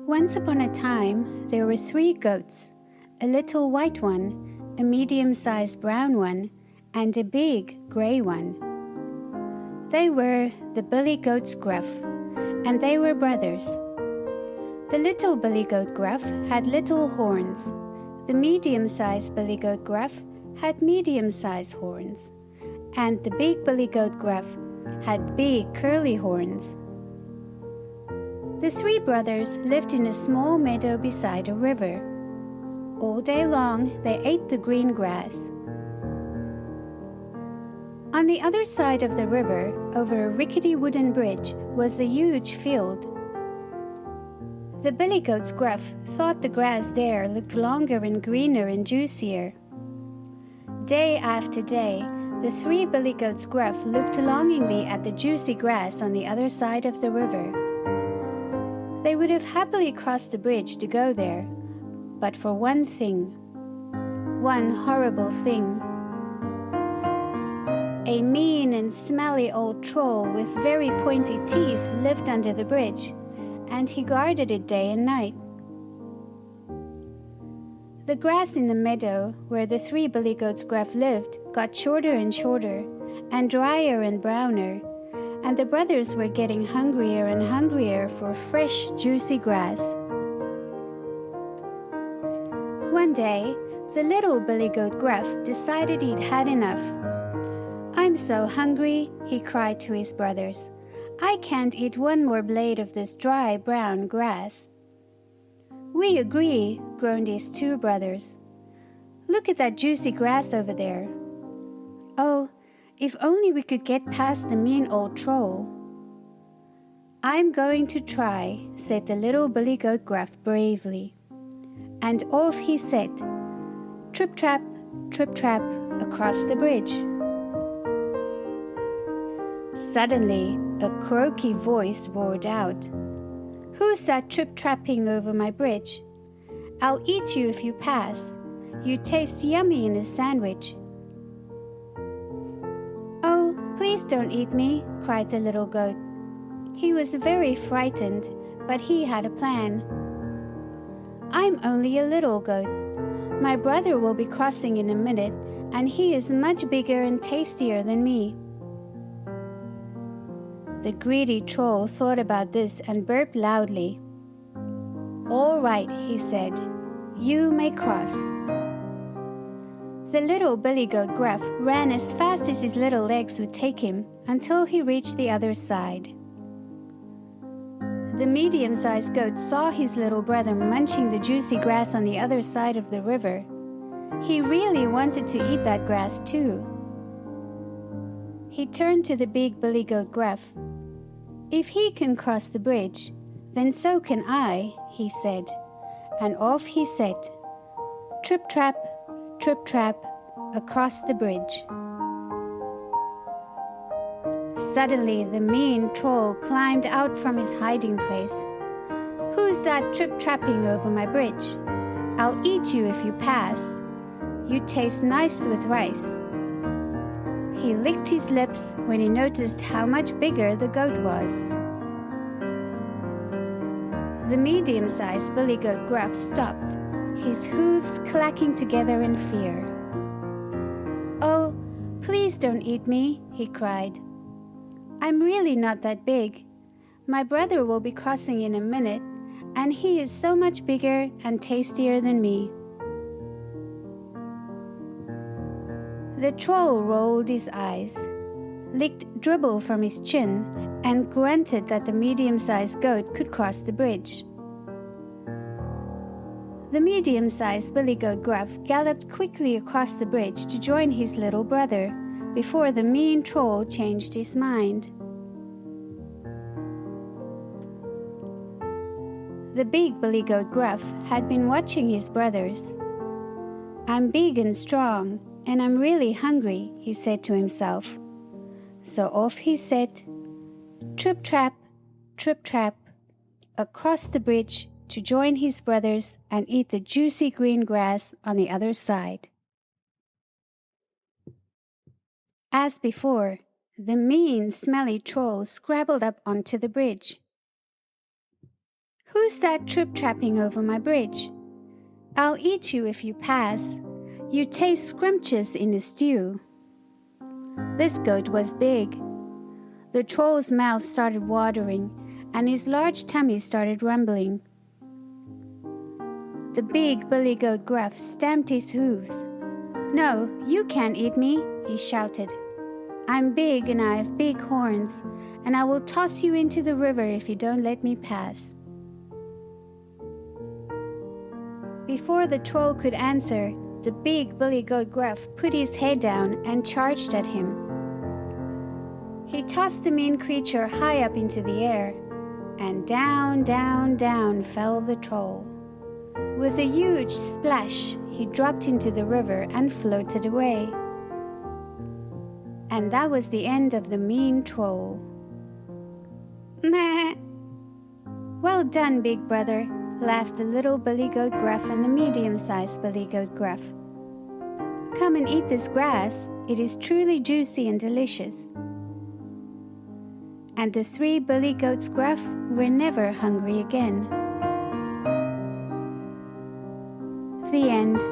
Once upon a time, there were 3 goats, a little white one, a medium-sized brown one, and a big gray one. They were the billy goats Gruff, and they were brothers. The little billy goat Gruff had little horns. The medium-sized billy goat Gruff had medium-sized horns, and the big billy goat Gruff had big curly horns. The 3 brothers lived in a small meadow beside a river. All day long they ate the green grass. On the other side of the river, over a rickety wooden bridge, was a huge field. The billy goats Gruff thought the grass there looked longer and greener and juicier. Day after day, the 3 billy goats Gruff looked longingly at the juicy grass on the other side of the river. They would have happily crossed the bridge to go there, but for one thing, one horrible thing. A mean and smelly old troll with very pointy teeth lived under the bridge, and he guarded it day and night. The grass in the meadow where the 3 billy goats Gruff lived got shorter and shorter, and drier and browner, and the brothers were getting hungrier and hungrier for fresh, juicy grass. One day, the little billy goat Gruff decided he'd had enough. "I'm so hungry," he cried to his brothers. "I can't eat one more blade of this dry, brown grass." "We agree," groaned his 2 brothers. "Look at that juicy grass over there." "Oh, if only we could get past the mean old troll." "I'm going to try," said the little billy goat Gruff bravely. And off he set, trip-trap, across the bridge. Suddenly, a croaky voice roared out, "Who's that trip-trapping over my bridge? I'll eat you if you pass. You taste yummy in a sandwich." "Oh, please don't eat me," cried the little goat. He was very frightened, but he had a plan. "I'm only a little goat. My brother will be crossing in a minute, and he is much bigger and tastier than me." The greedy troll thought about this and burped loudly. "All right," he said, "you may cross." The little billy goat Gruff ran as fast as his little legs would take him until he reached the other side. The medium-sized goat saw his little brother munching the juicy grass on the other side of the river. He really wanted to eat that grass too. He turned to the big billy goat Gruff. "If he can cross the bridge, then so can I," he said, and off he set, trip-trap, across the bridge. Suddenly, the mean troll climbed out from his hiding place. "Who's that trip-trapping over my bridge? I'll eat you if you pass. You taste nice with rice." He licked his lips when he noticed how much bigger the goat was. The medium-sized billy goat Gruff stopped, his hooves clacking together in fear. "Oh, please don't eat me," he cried. "I'm really not that big. My brother will be crossing in a minute, and he is so much bigger and tastier than me." The troll rolled his eyes, licked dribble from his chin, and grunted that the medium-sized goat could cross the bridge. The medium-sized billy goat Gruff galloped quickly across the bridge to join his little brother before the mean troll changed his mind. The big billy goat Gruff had been watching his brothers. "I'm big and strong, and I'm really hungry," he said to himself. So off he set, trip-trap, across the bridge to join his brothers and eat the juicy green grass on the other side. As before, the mean, smelly troll scrabbled up onto the bridge. Who's that trip-trapping over my bridge? I'll eat you if you pass. You taste scrumptious in a stew. This goat was big. The troll's mouth started watering, and his large tummy started rumbling. The big billy goat Gruff stamped his hooves. "No, you can't eat me," he shouted. "I'm big and I have big horns, and I will toss you into the river if you don't let me pass." Before the troll could answer, the big billy goat Gruff put his head down and charged at him. He tossed the mean creature high up into the air, and down, down, down fell the troll. With a huge splash, he dropped into the river and floated away. And that was the end of the mean troll. Meh! "Well done, big brother," laughed the little billy goat Gruff and the medium-sized billy goat Gruff. "Come and eat this grass. It is truly juicy and delicious." And the three billy goats Gruff were never hungry again. The end.